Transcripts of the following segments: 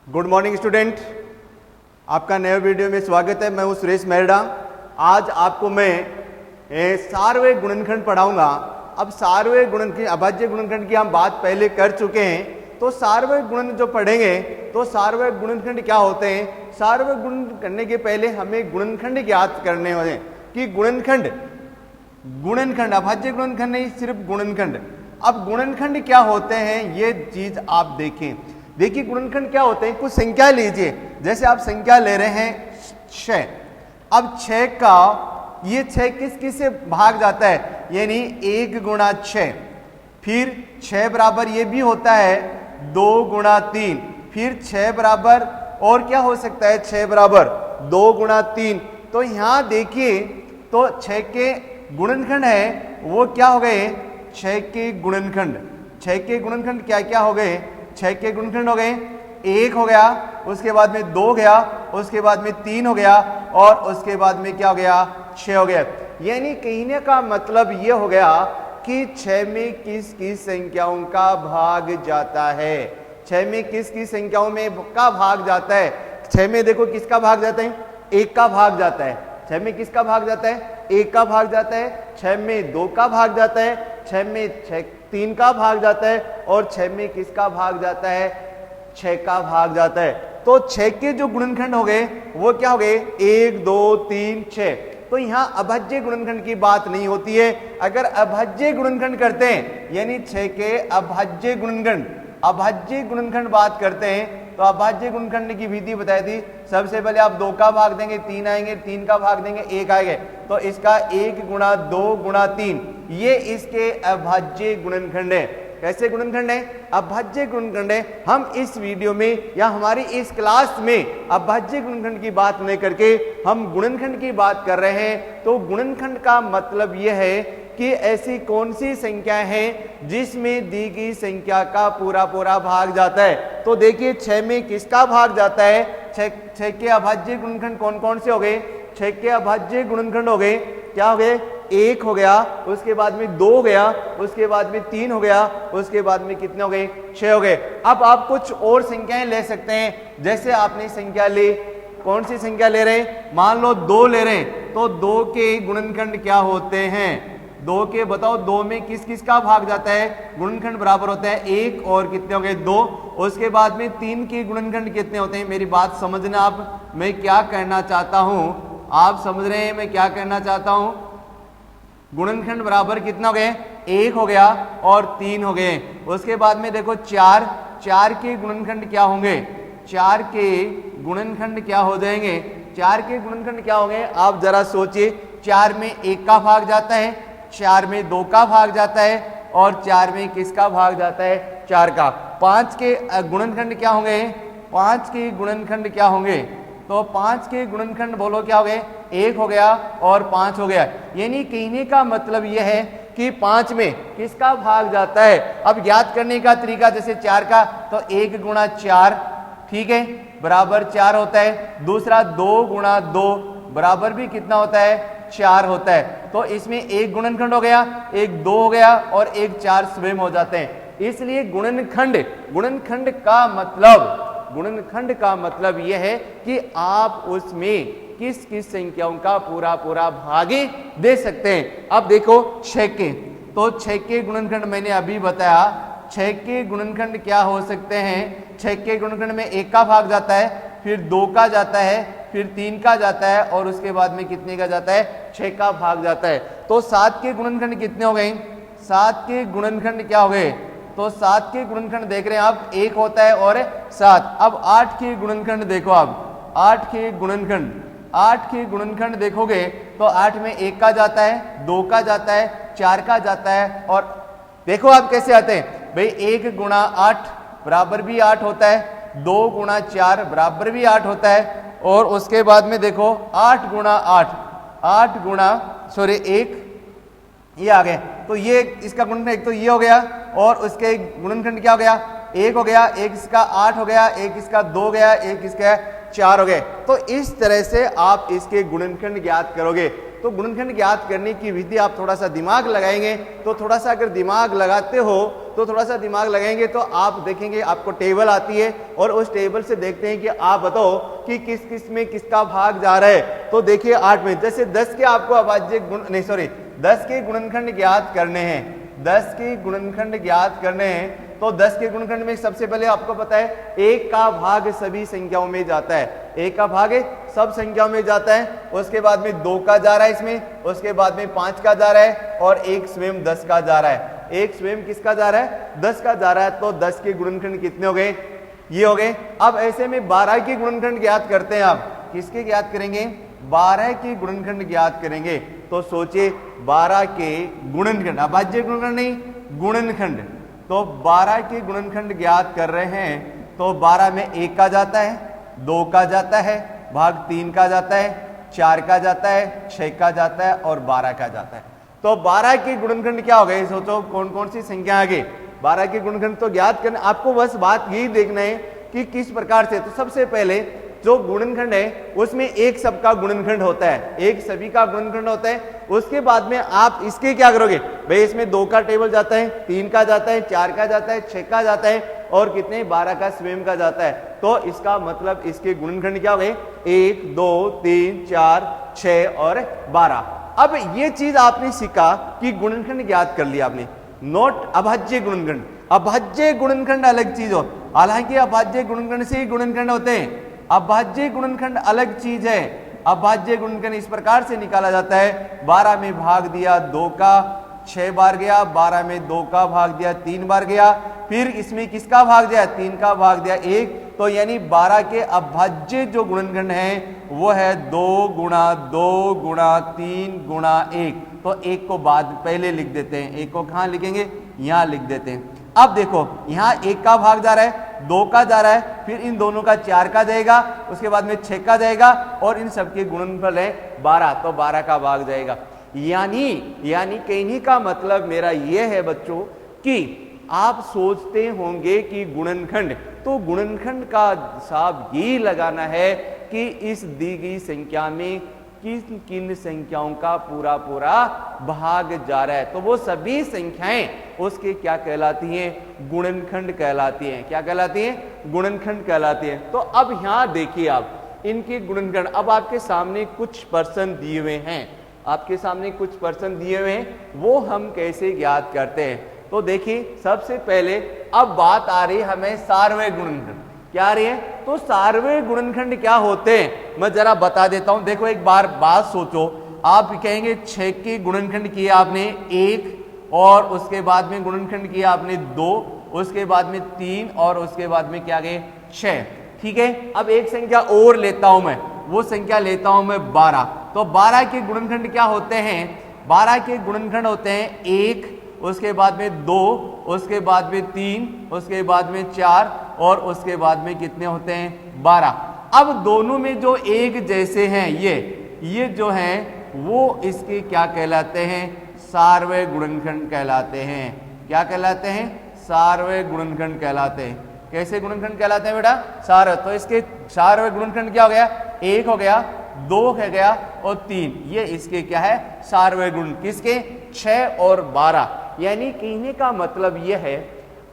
Good morning student, आपका नए video में स्वागत है। मैं हूं सुरेश मेहरा। आज आपको मैं सार्वयिक गुणनखंड पढ़ाऊंगा। अब सार्वयिक गुणनखंड, अभाज्य गुणनखंड की हम बात पहले कर चुके हैं, तो सार्वयिक गुणन जो पढ़ेंगे तो सार्वयिक गुणनखंड क्या होते हैं। सार्वयिक गुणन करने के पहले हमें गुणनखंड याद करने होते हैं कि गुणनखंड अभाज्य गुणनखंड नहीं, सिर्फ गुणनखंड। अब गुणनखंड क्या होते हैं ये चीज आप देखें। देखिए गुणनखंड क्या होते हैं, कुछ संख्या लीजिए। जैसे आप संख्या ले रहे हैं 6। अब 6 का ये 6 किस किस से भाग जाता है, यानी 1 गुणा 6। फिर 6 बराबर ये भी होता है 2 गुणा 3। फिर 6 बराबर और क्या हो सकता है, 6 बराबर 2 गुणा 3। तो यहां देखिए तो 6 के गुणनखंड है वो क्या हो गए, 6 के गुणनखंड। 6 के गुणनखंड क्या क्या हो गए, 6 के गुणनखंड हो गए 1 हो गया, उसके बाद में 2 गया, उसके बाद में 3 हो गया और उसके बाद में क्या हो गया, 6 हो गया। यानी कहने का मतलब ये हो गया कि 6 में किस किस संख्याओं का भाग जाता है। 6 में किस किस संख्याओं में का भाग जाता है। 6 में देखो किसका भाग जाता है, 1 का भाग जाता है। 6 में किसका भाग जाता है, 1 का भाग जाता है। 6 में 2 का भाग जाता है। 6 में 3 का भाग जाता है और 6 में किसका भाग जाता है, 6 का भाग जाता है। तो 6 के जो गुणनखंड हो गए वो क्या हो गए, 1 2 3 6। तो यहां अभाज्य गुणनखंड की बात नहीं होती है। अगर अभाज्य गुणनखंड करते हैं यानी 6 के अभाज्य गुणनखंड बात करते हैं तो अभाज्य गुणनखंड की विधि बताई थी। सबसे पहले आप 2 का भाग देंगे 3 आएंगे, 3 का भाग देंगे 1 आएंगे। तो इसका 1 गुणा 2 गुणा 3 ये इसके अभाज्य गुणनखंड है। कैसे गुणनखंड है, अभाज्य गुणनखंड है। हम इस वीडियो में या हमारी इस क्लास में अभाज्य गुणनखंड की बात नहीं करके हम गुणनखंड की बात कर रहे हैं। तो गुणनखंड का मतलब यह है कि ऐसी कौन सी संख्या है जिसमें दी गई संख्या का पूरा पूरा भाग जाता है। तो देखिए 6 में किसका भाग जाता है, 6 के अभाज्य गुणनखंड कौन कौन से हो गए, 6 के अभाज्य गुणनखंड हो गए, क्या हो गए, 1 हो गया, उसके बाद में 2 हो गया, उसके बाद में 3 हो गया, उसके बाद में कितने हो गए, 6 हो गए। अब आप कुछ और संख्याएं ले सकते हैं। जैसे आपने संख्या ली, कौन सी संख्या ले रहे हैं, मान लो 2 ले रहे हैं, तो 2 के गुणनखंड क्या होते हैं, 2 के बताओ, 2 में किस किस का भाग जाता है, गुणनखंड बराबर होता है 1 और कितने हो गए 2। उसके बाद में 3 के गुणनखंड कितने होते हैं। मेरी बात समझना आप, मैं क्या कहना चाहता हूं, आप समझ रहे हैं मैं क्या कहना चाहता हूं। गुणनखंड बराबर कितना हो गए, 1 हो गया और 3 हो गए। उसके बाद में देखो 4 के गुणनखंड क्या होंगे, 4 के गुणनखंड क्या हो जाएंगे, 4 के गुणनखंड क्या होंगे, आप जरा सोचिए। 4 में 1 का भाग जाता है, 4 में 2 का भाग जाता है और 4 में किसका भाग जाता है, 4 का। 5 के गुणनखंड क्या होंगे, 5 के गुणनखंड क्या होंगे, तो 5 के गुणनखंड बोलो क्या हो गए, 1 हो गया और 5 हो गया। यानी कहने का मतलब यह है कि 5 में किसका भाग जाता है। अब याद करने का तरीका, जैसे 4 का तो 1 गुणा 4, ठीक है, बराबर 4 होता है। दूसरा 2 गुणा 2 बराबर भी कितना होता है, 4 होता है। तो इसमें 1 गुणनखंड हो गया, 1 2 हो गया और 1 4 स्वयं हो जाते हैं। इसलिए गुणनखंड का मतलब यह है कि आप उसमें किस किस संख्याओं का पूरा पूरा भाग दे सकते हैं। अब देखो 6 के, तो 6 के गुणनखंड मैंने अभी बताया। 6 के गुणनखंड क्या हो सकते हैं, 6 के गुणनखंड में 1 का भाग जाता है, फिर 2 का जाता है, फिर 3 का जाता है और उसके बाद में कितने का जाता है, 6 का भाग जाता है। तो 7 के गुणनखंड कितने हो गए, 7 के गुणनखंड क्या हो गए, तो 7 के गुणनखंड देख रहे हैं आप, 1 होता है और 7। अब 8 के गुणनखंड देखो आप, 8 के गुणनखंड देखोगे तो 8 में 1 का जाता है, 2 का जाता है, 4 का जाता है और देखो आप कैसे आते हैं भाई, 1 गुणा 8 बराबर भी 8 होता है, 2 गुणा 4 बराबर भी 8 होता है और उसके बाद में देखो 8 गुणा 1 ये आ गए। तो ये इसका गुणनखंड एक तो ये हो गया और उसके गुणनखंड क्या हो गया, 1 हो गया, एक इसका 8 हो गया, एक इसका 2 हो गया, एक इसका 4 हो गए। तो इस तरह से आप इसके गुणनखंड ज्ञात करोगे। तो गुणनखंड ज्ञात करने की विधि आप थोड़ा सा दिमाग लगाएंगे तो थोड़ा सा अगर दिमाग लगाते हो तो थोड़ा सा दिमाग लगाएंगे तो आप देखेंगे आपको टेबल आती है और उस टेबल से देखते हैं कि आप बताओ कि किस किस में किसका भाग जा रहा है। तो देखिए 8 में, जैसे 10 के आपको अभाज्य गुण नहीं सॉरी 10 के गुणनखंड ज्ञात करने हैं, 10 के गुणनखंड ज्ञात करने हैं। तो 10 के गुणनखंड में सबसे पहले आपको पता है 1 का भाग सभी संख्याओं में जाता है, 1 का भाग सब संख्याओं में जाता है। उसके बाद में 2 का जा रहा है इसमें, उसके बाद में 5 का जा रहा है और एक स्वयं 10 का जा रहा है। एक स्वयं किसका जा रहा है? 10 का जा रहा है। तो 10 के गुणनखंड कितने हो गए? ये हो गए। अब ऐसे में 12 के गुणनखंड ज्ञात करते हैं। आप किसके ज्ञात करेंगे? 12 के गुणनखंड ज्ञात करेंगे। तो सोचिए 12 के गुणनखंड, अभाज्य गुणनखंड नहीं, गुणनखंड। तो 12 के गुणनखंड ज्ञात कर रहे हैं। तो 12 में 1 का जाता है, 2 का जाता है, भाग 3 का जाता है, 4 का जाता है, 6 का जाता है और 12 का जाता है। तो 12 के गुणनखंड क्या हो गए? सोचो कौन कौन सी संख्या आगे? 12 के गुणनखंड तो ज्ञात करना, आपको बस बात यही देखना है कि किस प्रकार से। तो सबसे पहले जो गुणनखंड है उसमें एक सबका गुणनखंड होता है, एक सभी का गुणनखंड होता है। उसके बाद में आप इसके क्या करोगे भाई? इसमें 2 का टेबल जाता है, 3 का जाता है, 4 का जाता है, 6 का जाता है और कितने? 12 का स्वयं का जाता है। तो इसका मतलब इसके गुणनखंड क्या हो गए? 1 2 3 4 6 और 12। अब ये चीज आपने सीखा कि गुणनखंड ज्ञात कर लिया आपने, नोट अभाज्य गुणनखंड। अभाज्य गुणनखंड अलग चीज हो, हालांकि अभाज्य गुणनखंड से ही गुणनखंड होते हैं। अभाज्य गुणनखंड अलग चीज है। अभाज्य गुणनखंड इस प्रकार से निकाला जाता है, 12 में भाग दिया 2 का 6 बार गया, 12 में 2 का भाग दिया 3 बार गया, फिर इसमें किसका भाग दिया? 3 का भाग दिया 1। तो यानी 12 के अभाज्य जो गुणनखंड है वो है 2 गुणा 2 गुणा 3 गुणा 1। तो 1 को बाद पहले लिख देते हैं, 1 को कहां लिखेंगे? यहां लिख देते हैं। अब देखो यहां 1 का भाग जा रहा है, 2 का जा रहा है, फिर इन दोनों का 4 का जाएगा, उसके बाद में 6 का जाएगा और इन सबके गुणनफल है 12। तो 12 का भाग जाएगा। यानी कहने का मतलब मेरा यह है बच्चों कि आप सोचते होंगे कि गुणनखंड, तो गुणनखंड का हिसाब ये लगाना है कि इस दी गई संख्या में किन किन संख्याओं का पूरा पूरा भाग जा रहा है। तो वो सभी संख्याएं उसके क्या कहलाती हैं? गुणनखंड कहलाती हैं। क्या कहलाती हैं? गुणनखंड कहलाती हैं। तो अब यहां देखिए आप इनके गुणनखंड, अब आपके सामने कुछ पर्सन दिए हुए हैं, आपके सामने कुछ पर्सन दिए हुए हैं, वो हम कैसे ज्ञात करते हैं? तो देखिए सबसे पहले अब बात आ रही है हमें सार्वय गुणनखंड। क्या आ रही है? तो सार्वय गुणनखंड क्या होते हैं मैं जरा बता देता हूं। देखो एक बार बात सोचो, आप कहेंगे 6 के गुणनखंड किए आपने 1 और उसके बाद में गुणनखंड किया आपने 2, उसके बाद में 3 और उसके बाद में क्या गए 6। ठीक है, अब एक संख्या और लेता हूं मैं, वो संख्या लेता हूं मैं 12। तो 12 के गुणनखंड क्या होते हैं? 12 के गुणनखंड होते हैं 1, उसके बाद में 2, उसके बाद में 3, उसके बाद में 4 और उसके बाद में कितने होते हैं? 12। अब दोनों में जो एक जैसे हैं ये जो हैं वो इसके क्या कहलाते हैं? सार्वय गुणनखंड कहलाते हैं। क्या कहलाते हैं? सार्वय गुणनखंड कहलाते हैं। कैसे गुणनखंड कहलाते हैं बेटा? सार्वय। तो इसके सार्वय गुणनखंड क्या हो गया? 1 हो गया, 2 हो गया और 3। ये इसके क्या है? सार्वय गुण। किसके? 6 और 12। यानी कहने का मतलब यह है,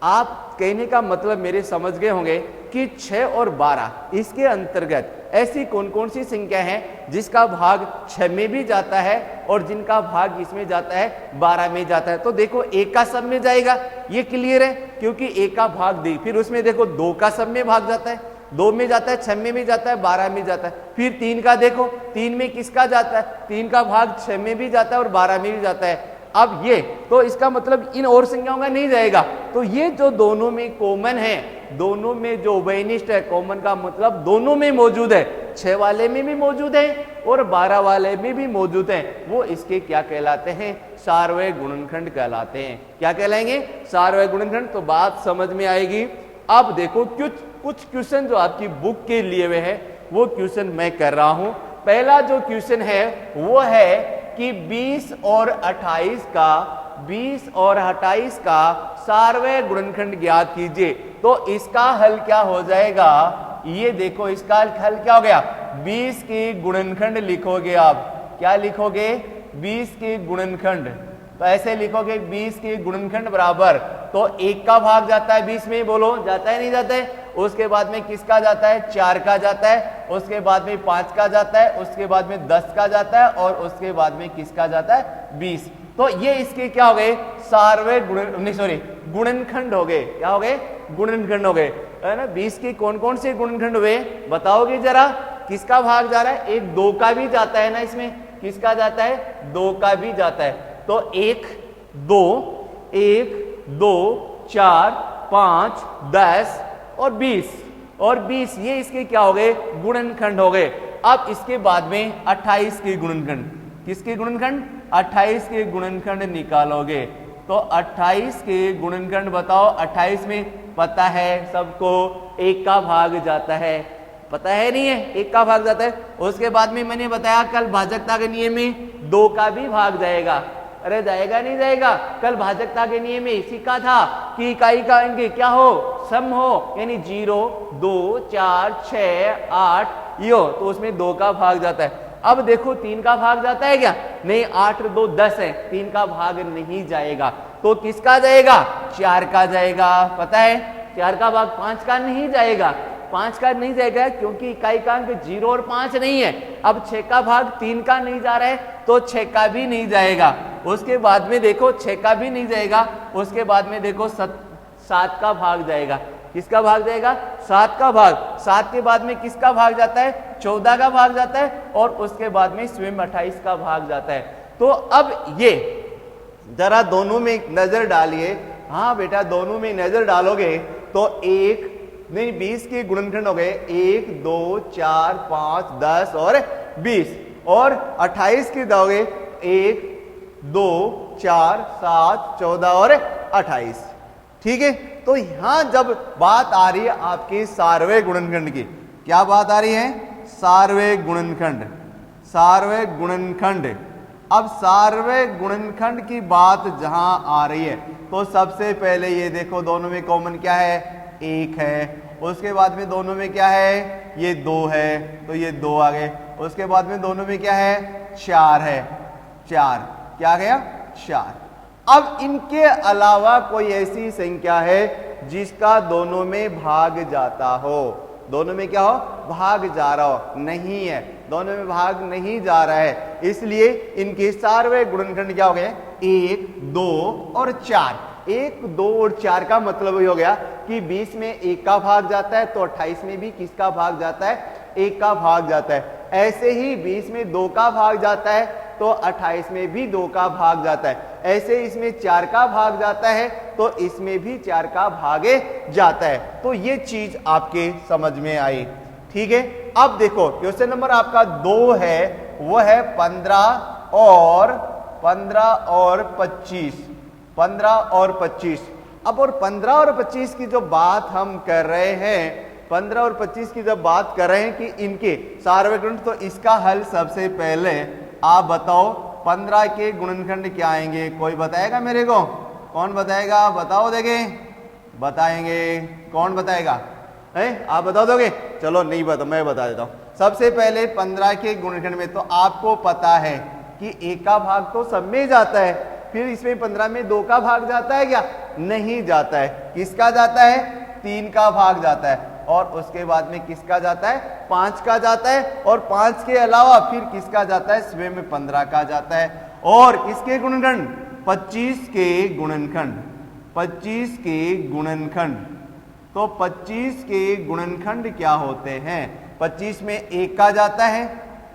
आप कहने का मतलब मेरे समझ गए होंगे कि 6 और 12 इसके अंतर्गत ऐसी कौन कौन सी संख्या है जिसका भाग 6 में भी जाता है और जिनका भाग इसमें जाता है 12 में जाता है। तो देखो 1 का सब में जाएगा, ये क्लियर है, क्योंकि 1 का भाग दी, फिर उसमें देखो 2 का सब में भाग जाता है, 2 में जाता है, 6 में भी जाता है, 12 में जाता है। फिर 3 का देखो, 3 में किसका जाता है? 3 का भाग 6 में भी जाता है और 12 में भी जाता है। अब ये तो इसका मतलब इन और संख्याओं का नहीं जाएगा। तो ये जो दोनों में कॉमन है, दोनों में जो उभयनिष्ठ है, कॉमन का मतलब दोनों में मौजूद है, 6 वाले में भी मौजूद है और 12 वाले में भी मौजूद है, वो इसके क्या कहलाते हैं? सार्वय गुणनखंड कहलाते हैं। क्या कहलाएंगे? सार्वय गुणनखंड। तो बात समझ में आएगी। अब देखो कुछ क्वेश्चन जो आपकी बुक के लिए हुए हैं वो क्वेश्चन मैं कर रहा हूं। पहला जो क्वेश्चन है वो है कि 20 और 28 का सार्वय गुणनखंड ज्ञात कीजिए। तो इसका हल क्या हो जाएगा? ये देखो इसका हल क्या हो गया? 20 के गुणनखंड लिखोगे आप। क्या लिखोगे? 20 के गुणनखंड। तो ऐसे लिखोगे 20 के गुणनखंड बराबर, तो 1 का भाग जाता है 20 में, बोलो जाता है नहीं जाता है। उसके बाद में किसका जाता है, 4 का जाता है, उसके बाद में 5 का जाता है, उसके बाद में 10 का जाता है, और उसके बाद में किसका जाता है, 20। तो ये इसके क्या हो गए, सार्वैक गुणनखंड हो गए। क्या हो गए, गुणनखंड हो गए, है ना। 20 के कौन कौन से गुणनखंड हुए बताओगे जरा, किसका भाग जा रहा है, एक 2 का भी जाता है ना इसमें, किसका जाता है, 2 का भी जाता है। तो 1 2 4 5 10 और 20 ये इसके क्या हो गए, गुणनखंड हो गए। अब इसके बाद में 28 के गुणनखंड, किसके गुणनखंड, 28 के गुणनखंड निकालोगे। तो 28 के गुणनखंड बताओ। 28 में पता है सबको 1 का भाग जाता है, पता है नहीं है, 1 का भाग जाता है। उसके बाद में मैंने बताया कल भाजकता के नियम में 2 का भी भाग जाएगा। अरे जाएगा नहीं जाएगा, कल भाजकता के नियम में सीखा था कि इकाई का अंक क्या हो, सम हो, यानी 0 2 4 6 8 यो, तो उसमें 2 का भाग जाता है। अब देखो 3 का भाग जाता है क्या, नहीं, 8 और 2 10 है, 3 का भाग नहीं जाएगा। तो किसका जाएगा, 4 का जाएगा। पता है 4 का भाग 5 का नहीं जाएगा, 5 का नहीं जाएगा क्योंकि इकाई का अंक 0 और 5 नहीं है। अब 6 का भाग 3 का नहीं जा रहा है, तो 6 का भी नहीं जाएगा। उसके बाद में देखो 6 का भी नहीं जाएगा। उसके बाद में देखो 7 का भाग जाएगा। किसका भाग जाएगा, 7 का भाग। 7 के बाद में किसका भाग जाता है, 14 का भाग जाता है, और उसके बाद में स्वयं 28 का भाग जाता है। तो अब ये जरा दोनों में नजर डालिए। हाँ बेटा, दोनों में नजर डालोगे तो 20 के गुणनखंड हो गए, 1 2 4 5 10 और 20, और 28 के दोगे 1 2 4 7 14 और 28। ठीक है। तो यहां जब बात आ रही है आपके सार्वैक गुणनखंड की, क्या बात आ रही है, सार्वैक गुणनखंड, सार्वैक गुणनखंड। अब सार्वैक गुणनखंड की बात जहां आ रही है तो सबसे पहले ये देखो दोनों में कॉमन क्या है, 1 है। उसके बाद में दोनों में क्या है, ये 2 है, तो ये 2 आ गए। उसके बाद में दोनों में क्या है, 4 है, 4 क्या गया, 4। अब इनके अलावा कोई ऐसी संख्या है जिसका दोनों में भाग जाता हो, दोनों में क्या हो, भाग जा रहा हो, नहीं है, दोनों में भाग नहीं जा रहा है। इसलिए इनके सार्वैक गुणनखंड क्या हो गए, 1 2 और 4। 1 2 और 4 का मतलब ये हो गया कि 20 में 1 का भाग जाता है, तो 28 में भी किसका भाग जाता है, 1 का भाग जाता है। ऐसे ही 20 में 2 का भाग जाता है, तो 28 में भी 2 का भाग जाता है। ऐसे इसमें 4 का भाग जाता है, तो इसमें भी 4 का भागे जाता है। तो ये चीज आपके समझ में आई। ठीक है। अब देखो क्वेश्चन नंबर आपका 2 है, वो है 15 और 25, 15 और 25। अब और 15 और 25 की जो बात हम कर रहे हैं, 15 और 25 की जब बात कर रहे हैं कि इनके सार्वैक गुणनखंड, तो इसका हल सबसे पहले आप बताओ 15 के गुणनखंड क्या आएंगे, कोई बताएगा मेरे को, कौन बताएगा, बताओ देखे, बताएंगे, कौन बताएगा, है आप बता दोगे, चलो नहीं बता, मैं बता देता हूं। सबसे पहले 15 के गुणनखंड में तो आपको पता है कि 1 का भाग तो सब में जाता है, फिर इसमें 15 में 2 का भाग जाता है क्या, नहीं जाता है। किसका जाता है, 3 का भाग जाता है, और उसके बाद में किसका जाता है, 5 का जाता है, और 5 के अलावा फिर किसका जाता है, स्वयं में 15 का जाता है। और किसके गुणनखंड, 25 के गुणनखंड, 25 के गुणनखंड। तो 25 के गुणनखंड क्या होते हैं, 25 में 1 का जाता है,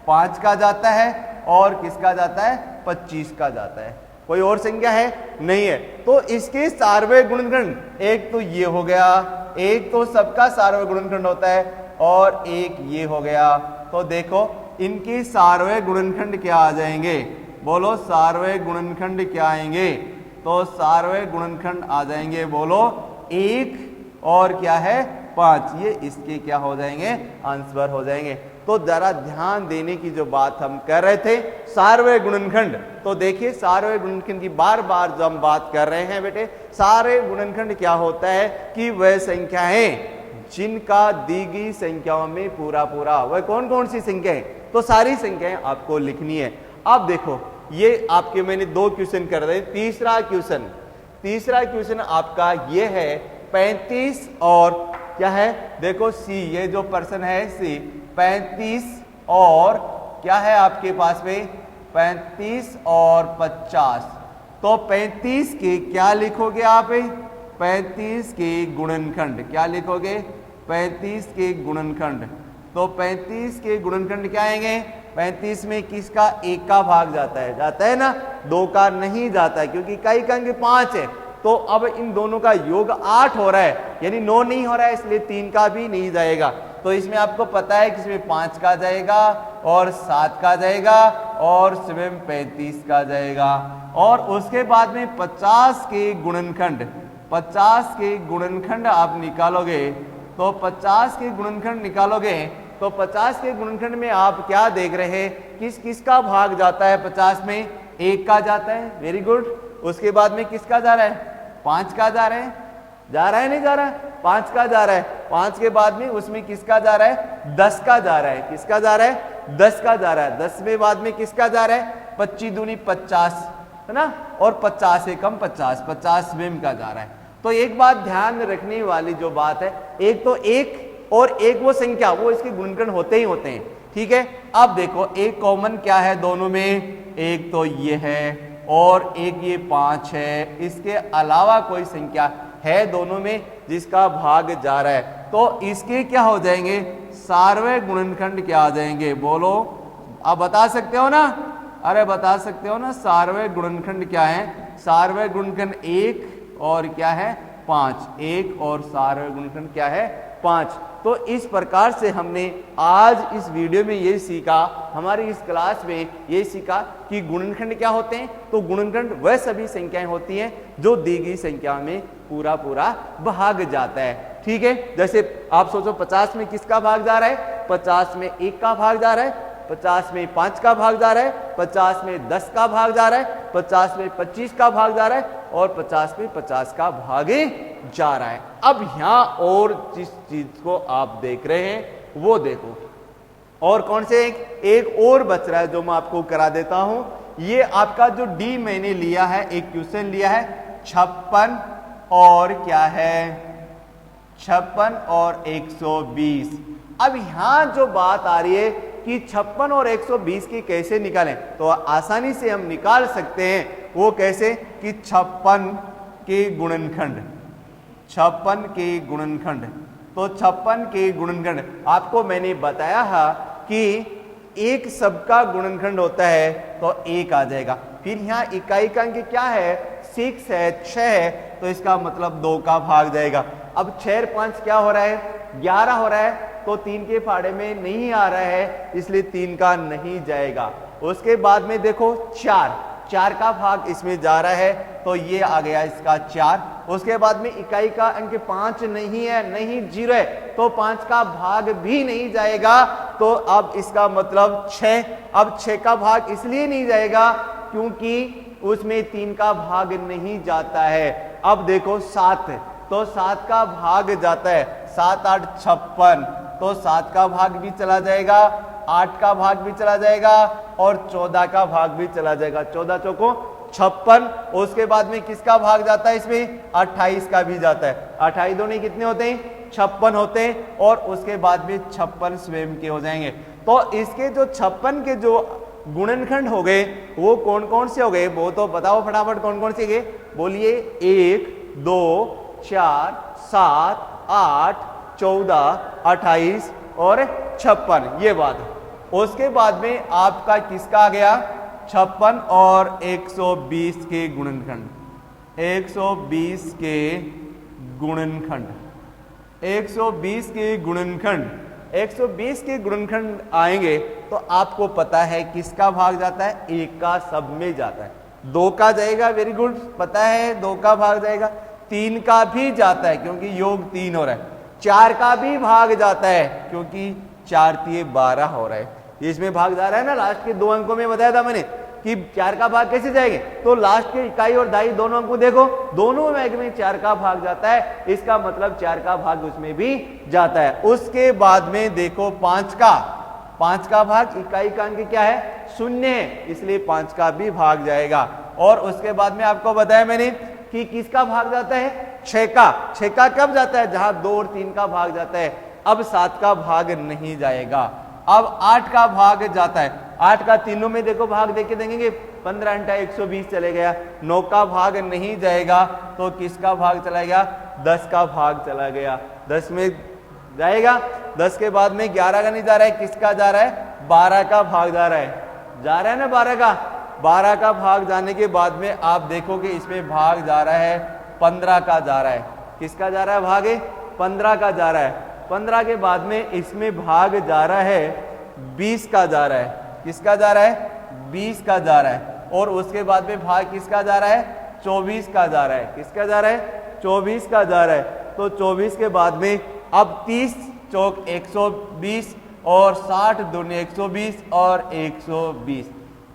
5 का जाता है, और किसका जाता है, 25 का जाता है। कोई और संख्या है, नहीं है। तो इसके सार्वैक गुणनखंड एक तो ये हो गया, एक तो सबका सार्वैक गुणनखंड होता है, और एक ये हो गया। तो देखो इनके सार्वैक गुणनखंड क्या आ जाएंगे, बोलो सार्वैक गुणनखंड क्या आएंगे, तो सार्वैक गुणनखंड आ जाएंगे, बोलो 1 और क्या है 5, ये इसके क्या हो जाएंगे, आंसर हो जाएंगे। तो जरा ध्यान देने की जो बात हम कर रहे थे सार्वैक गुणनखंड, तो देखिए सार्वैक गुणनखंड की बार बार जो हम बात कर रहे हैं बेटे, सारे गुणनखंड क्या होता है कि वह संख्याएं जिनका दी गई संख्याओं में पूरा पूरा, वह कौन कौन सी संख्या है, तो सारी संख्याएं आपको लिखनी है। अब देखो ये आपके मैंने 2 क्वेश्चन कर रहे हैं। तीसरा क्वेश्चन आपका ये है 35 और क्या है, देखो सी, ये जो पर्सन है सी, 35 और क्या है आपके पास में 35 और 50। तो 35 के क्या लिखोगे आप, 35 के गुणनखंड क्या लिखोगे, 35 के गुणनखंड। तो 35 के गुणनखंड क्या आएंगे, 35 में किसका 1 का भाग जाता है ना, 2 का नहीं जाता है, क्योंकि इकाई का अंक 5 है। तो अब इन दोनों का योग 8 हो रहा है, यानी 9 नहीं हो रहा है, इसलिए 3 का भी नहीं जाएगा। तो इसमें आपको पता है कि इसमें 5 का जाएगा और 7 का जाएगा और इसमें 35 का जाएगा। और उसके बाद में 50 के गुणनखंड, 50 के गुणनखंड आप निकालोगे, तो 50 के गुणनखंड निकालोगे तो 50 के गुणनखंड में आप क्या देख रहे हैं, किसका भाग जाता है 50 में, 1 का जाता है, वेरी गुड। उसके बाद में किसका जा रहा है, 5 का जा रहा है नहीं जा रहा है, 5 का जा रहा है। 5 के बाद में उसमें किसका जा रहा है, 10 का जा रहा है, किसका जा रहा है, 10 का जा रहा है। 10 में बाद में किसका जा रहा है, 25 दूनी 50 है ना, और 50 से कम 50 में का जा रहा है। तो एक बात ध्यान रखने वाली जो बात है, एक तो एक और एक वो संख्या, वो इसके गुणनखंड होते ही होते हैं, ठीक है। अब देखो एक कॉमन क्या है दोनों में, एक तो ये है और एक ये 5 है, इसके अलावा कोई संख्या है दोनों में जिसका भाग जा रहा है, तो इसके क्या हो जाएंगे, सार्वय गुणनखंड क्या आ जाएंगे, बोलो आप बता सकते हो ना, अरे बता सकते हो ना, सार्वय गुणनखंड क्या है, सार्वय गुणनखंड 1 और क्या है 5, 1 और सार्वय गुणनखंड क्या है 5। तो इस प्रकार से हमने आज इस वीडियो में ये सीखा, हमारी इस क्लास में ये सीखा कि गुणनखंड क्या होते हैं। तो गुणनखंड वह सभी संख्याएं होती हैं जो दी गई संख्या में पूरा भाग जाता है, ठीक है। जैसे आप सोचो 50 में किसका भाग जा रहा है, 50 में 1 का भाग जा रहा है, 50 में 5 का भाग जा रहा है, 50 में 10 का भाग जा रहा है, 50 में 25 का भाग जा रहा है और 50 में 50 का भाग जा रहा है। अब यहां और जिस चीज को आप देख रहे हैं वो देखो, और कौन से एक और बच रहा है जो मैं आपको करा देता हूं। ये आपका जो डी मैंने लिया है, एक क्वेश्चन लिया है 56 और क्या है 56 और 120। अब यहां जो बात आ रही है कि 56 और 120 की कैसे निकालें, तो आसानी से हम निकाल सकते हैं। वो कैसे कि 56 के गुणनखंड, 56 के गुणनखंड, तो 56 के गुणनखंड आपको मैंने बताया है कि एक सबका गुणनखंड होता है तो 1 आ जाएगा। फिर यहाँ इकाई का अंक क्या है 6 है, 6 है, तो इसका मतलब 2 का भाग जाएगा। अब 6 और 5 क्या हो रहा है 11 हो रहा है, तो 3 के फाड़े में नहीं आ रहा है, इसलिए 3 का नहीं जाएगा। उसके बाद में देखो 4 का भाग इसमें जा रहा है, तो ये आ गया इसका 4। उसके बाद में इकाई का अंक 5 नहीं है, नहीं 0 है, तो 5 का भाग भी नहीं जाएगा। तो अब इसका मतलब 6, अब 6 का भाग इसलिए नहीं जाएगा क्योंकि उसमें 3 का भाग नहीं जाता है। अब देखो 7, तो 7 का भाग जाता है, 7 8 56, तो 7 का भाग भी चला जाएगा, 8 का भाग भी चला जाएगा और 14 का भाग भी चला जाएगा। 14 चौको 56। उसके बाद में किसका भाग जाता है इसमें 28 का भी जाता है। 28 दोनों कितने होते हैं 56 होते हैं, और उसके बाद में 56 स्वयं के हो जाएंगे। तो इसके जो 56 के जो गुणनखंड हो गए वो कौन कौन से हो गए, वो तो बताओ फटाफट कौन कौन से गए, बोलिए 1 2 4 7 8 14 28 और 56, ये बात। उसके बाद में आपका किसका आ गया 56 और 120 के गुणनखंड, 120 के गुणनखंड, 120 के गुणनखंड, 120 के गुणनखंड आएंगे तो आपको पता है किसका भाग जाता है 1 का सब में जाता है, 2 का जाएगा, वेरी गुड, पता है 2 का भाग जाएगा, 3 का भी जाता है क्योंकि योग 3 हो रहा है, 4 का भी भाग जाता है क्योंकि 4 3 12 हो रहा है। इसमें भाग जा रहा है ना, लास्ट के 2 अंकों में बताया था मैंने कि 4 का भाग कैसे जाएंगे, तो लास्ट के इकाई और दाई दोनों अंक देखो, दोनों में 4 का भाग जाता है, इसका मतलब 4 का भाग उसमें भी जाता है। उसके बाद में देखो 5 का भाग, इकाई का अंक क्या है शून्य है, इसलिए 5 का भी भाग जाएगा। और उसके बाद में आपको बताया मैंने कि किसका भाग जाता है, 6 का। 6 का कब जाता है, जहां 2 और 3 का भाग जाता है। अब 7 का भाग नहीं जाएगा। अब 8 का भाग जाता है। 8 का तीनों में देखो भाग देके देंगे, 15 × 120 चले गया। 9 का भाग नहीं जाएगा, तो किसका भाग चला गया, 10 का भाग चला गया। 10 में जाएगा, 10 के बाद में 11 का नहीं जा रहा है, किसका जा रहा है, 12 का भाग जा रहा है, जा रहा है ना 12 का। 12 का भाग जाने के बाद में आप देखोगे इसमें भाग जा रहा है 15 का जा रहा है। किसका जा रहा है भाग, 15 का जा रहा है। 15 के बाद में इसमें भाग जा रहा है 20 का जा रहा है। किसका जा रहा है, 20 का जा रहा है। और उसके बाद में भाग किसका जा रहा है, 24 का जा रहा है। किसका जा रहा है, 24 का जा रहा है। तो 24 के बाद में अब 30 चौक 120 और 60 दूनी 120 और 120,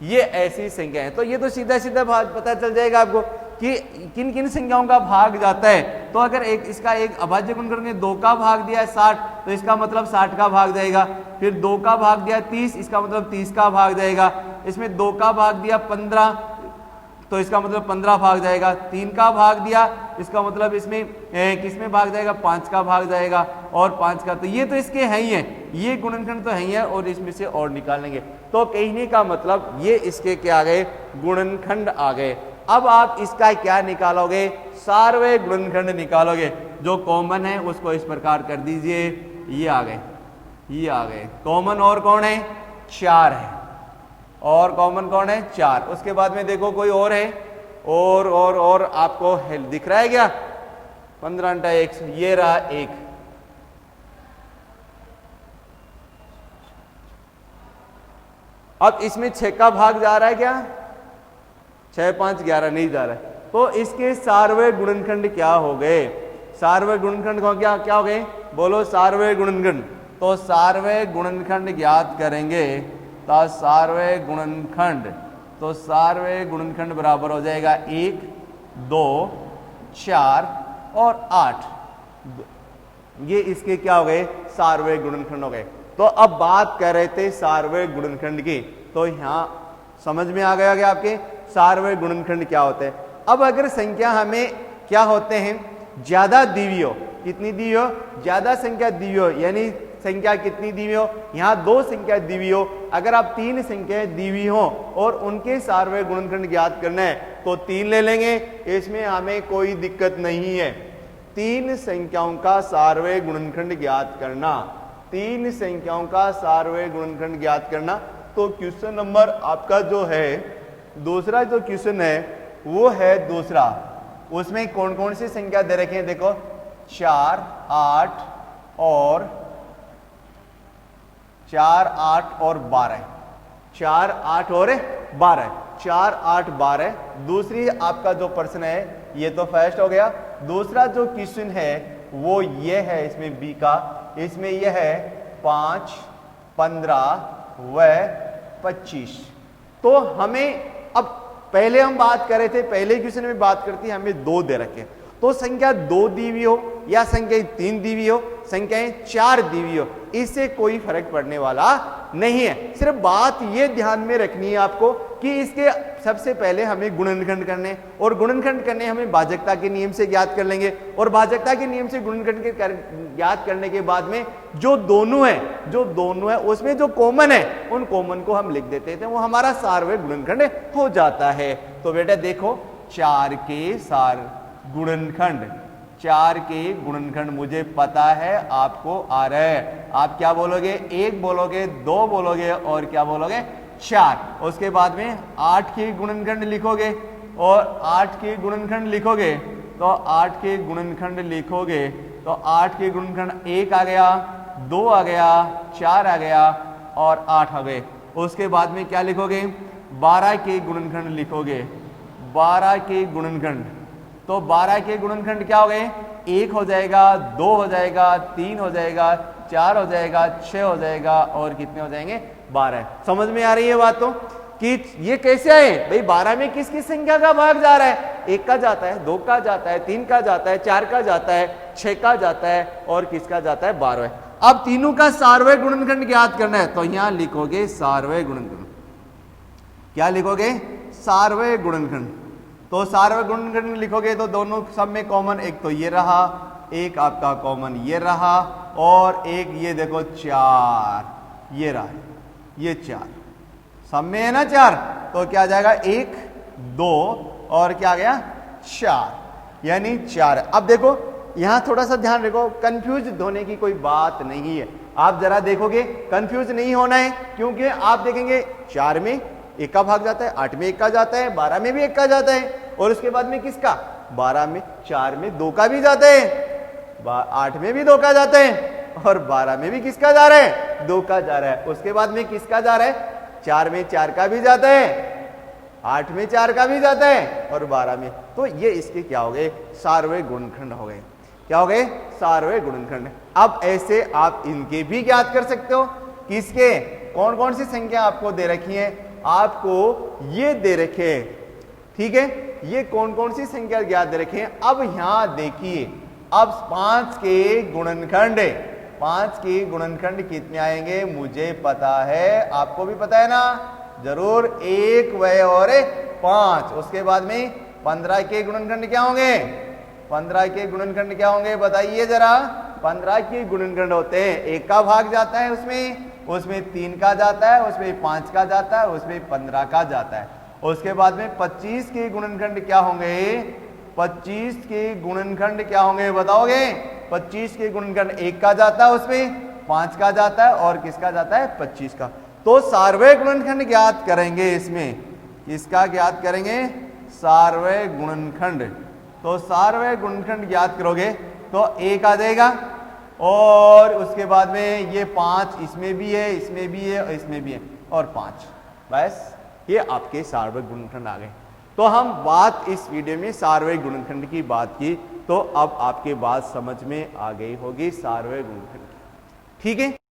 ये ऐसी संख्या है। तो ये तो सीधा सीधा भाग पता चल जाएगा आपको कि किन किन संख्याओं का भाग जाता है। तो अगर इसका एक अभाज्य गुणनखंड में 2 का भाग दिया है 60, तो इसका मतलब 60 का भाग जाएगा। फिर 2 का भाग दिया 30, इसका मतलब 30 का भाग जाएगा। इसमें 2 का भाग दिया 15, तो इसका मतलब 15 भाग जाएगा। 3 का भाग दिया, इसका मतलब इसमें किसमें भाग जाएगा, 5 का भाग जाएगा। और 5 का, तो ये तो इसके है ही है, ये गुणनखंड तो है ही है, और इसमें से और निकाल लेंगे। तो कहने का मतलब ये इसके क्या आ गए, गुणनखंड आ गए। अब आप इसका क्या निकालोगे, सार्वय गुणनखंड निकालोगे। जो कॉमन है उसको इस प्रकार कर दीजिए, ये आ गए, ये आ गए कॉमन। और कौन है, 4 है। और कॉमन कौन है, 4। उसके बाद में देखो कोई और है, और आपको दिख रहा है क्या, 15 × 1, ये रहा 1। अब इसमें 6 का भाग जा रहा है क्या, 6 5 11 नहीं जा रहा है। तो इसके सार्वय गुणनखंड क्या हो गए, सार्वय गुणनखंड को क्या क्या हो गए, बोलो सार्वय गुणनखंड। तो सार्वय गुणनखंड ज्ञात करेंगे, तो सार्वय गुणनखंड, तो सार्वय गुणनखंड बराबर हो जाएगा 1 2 4 और 8। ये इसके क्या हो गए, सार्वय गुणनखंड हो गए। तो अब बात कर रहे थे सार्वय गुणनखंड की, तो यहां समझ में आ गया कि आपके सार्वय गुणनखंड क्या होते हैं। अब अगर संख्या हमें क्या होते हैं, ज्यादा द्विवीय हो, कितनी द्विवीय हो, ज्यादा संख्या द्विवीय हो, यानी संख्या कितनी द्विवीय हो, यहाँ 2 संख्या द्विवीय हो। अगर आप 3 संख्याएं द्विवीय हो और उनके सार्वय गुणनखंड ज्ञात करना है तो 3 ले लेंगे, इसमें हमें कोई दिक्कत नहीं है। 3 संख्याओं का सार्वय गुणनखंड ज्ञात करना, 3 संख्याओं का सार्वय गुणनखंड ज्ञात करना। तो क्वेश्चन नंबर आपका जो है दूसरा, जो क्वेश्चन है वो है दूसरा, उसमें कौन कौन सी संख्या दे रखे हैं, देखो 4 8 और 4 8 और 12, 4 8 और 12, 4 8 12। दूसरी आपका जो प्रश्न है ये तो फर्स्ट हो गया। दूसरा जो क्वेश्चन है वो ये है, इसमें बी का, इसमें ये है 5 15 व 25। तो हमें अब पहले हम बात कर रहे थे, पहले क्वेश्चन में बात करती है हमें 2 दे रखे, तो संख्या 2 द्विवीय हो या संख्या 3 द्विवीय हो, संख्याएं 4 द्विवीय हो, इससे कोई फर्क पड़ने वाला नहीं है। सिर्फ बात ये ध्यान में रखनी है आपको कि इसके सबसे पहले हमें गुणनखंड करने, और गुणनखंड करने हमें भाजकता के नियम से ज्ञात कर लेंगे, और भाजकता के नियम से गुणनखंड ज्ञात करने के बाद में जो दोनों है उसमें जो कॉमन है उन कॉमन को हम लिख देते थे, वो हमारा सार्वय गुणनखंड हो जाता है। तो बेटा देखो 4 के गुणनखंड, 4 के गुणनखंड मुझे पता है, आपको आ रहा है। आप क्या बोलोगे, 1 बोलोगे, 2 बोलोगे और क्या बोलोगे 4। उसके बाद में 8 के गुणनखंड लिखोगे, और 8 के गुणनखंड लिखोगे, तो 8 के गुणनखंड लिखोगे, तो 8 के गुणनखंड 1 आ गया, 2 आ गया, 4 आ गया और 8 आ गए। उसके बाद में क्या लिखोगे, 12 के गुणनखंड लिखोगे, 12 के गुणनखंड, तो 12 के गुणनखंड क्या हो गए, 1 हो जाएगा, 2 हो जाएगा, 3 हो जाएगा, 4 हो जाएगा, 6 हो जाएगा और कितने हो जाएंगे 12। समझ में आ रही है बात तो कि ये कैसे आए भाई, 12 में किस किस संख्या का भाग जा रहा है, 1 का जाता है, 2 का जाता है, 3 का जाता है, 4 का जाता है, 6 का जाता है और किसका जाता है 12। अब तीनों का सार्वय गुणनखंड ज्ञात करना है, तो यहां लिखोगे सार्वय गुणनखंड। क्या लिखोगे? सार्वय गुणनखंड। तो सार्वय गुणनखंड लिखोगे तो दोनों सब में कॉमन, एक तो ये रहा, एक आपका कॉमन ये रहा, और एक ये देखो 4, ये रहा, ये 4 सब में है ना 4, तो क्या आ जाएगा? 1 2 और क्या आ गया? 4, यानी 4। अब देखो यहां थोड़ा सा ध्यान रखो, कंफ्यूज होने की कोई बात नहीं है। आप जरा देखोगे, कंफ्यूज नहीं होना है, क्योंकि आप देखेंगे 4 में 1 का भाग जाता है, 8 में 1 का जाता है, 12 में भी 1 का जाता है, और उसके बाद में किसका? 12 में 4 में 2 का भी जाता है, 8 में भी 2 का जाता है, और 12 में भी किसका जा रहा है? 2 का जा रहा है। उसके बाद में किसका जा रहा है? 4 में 4 का भी जाता है, 8 में 4 का भी जाता है, और 12 में। तो ये इसके क्या हो गए? सार्वय गुणनखंड हो गए। क्या हो गए? सार्वय गुणनखंड। अब ऐसे आप इनके भी ज्ञात कर सकते हो। किसके? कौन कौन सी संख्या आपको दे रखी है? आपको ये दे रखे हैं, ठीक है, ये कौन कौन सी संख्या ज्ञात दे रखे हैं। अब यहां देखिए, अब 5 के गुणनखंड, 5 के गुणनखंड कितने आएंगे? मुझे पता है, आपको भी पता है ना, जरूर, 1 व और 5। उसके बाद में 15 के गुणनखंड क्या होंगे? 15 के गुणनखंड क्या होंगे? बताइए जरा। 15 के गुणनखंड होते हैं, 1 का भाग जाता है उसमें 3 का जाता है, उसमें 5 का जाता है, उसमें 15 का जाता है। उसके बाद में 25 के गुणनखंड क्या होंगे? 25 के गुणनखंड क्या होंगे बताओगे? 25 के गुणनखंड 1 का जाता है, उसमें 5 का जाता है, और किसका जाता है? 25 का। तो सार्वय गुणनखंड ज्ञात करेंगे, इसमें किसका ज्ञात करेंगे? सार्वय गुणनखंड। तो सार्वय गुणनखंड ज्ञात करोगे तो 1 आ जाएगा, और उसके बाद में ये 5 इसमें भी है, इसमें भी है, और इसमें भी है, और 5, बस ये आपके सार्वय गुणनखंड आ गए। तो हम बात इस वीडियो में सार्वय गुणनखंड की बात की, तो अब आपके बात समझ में आ गई होगी सार्वय गुणनखंड की, ठीक है।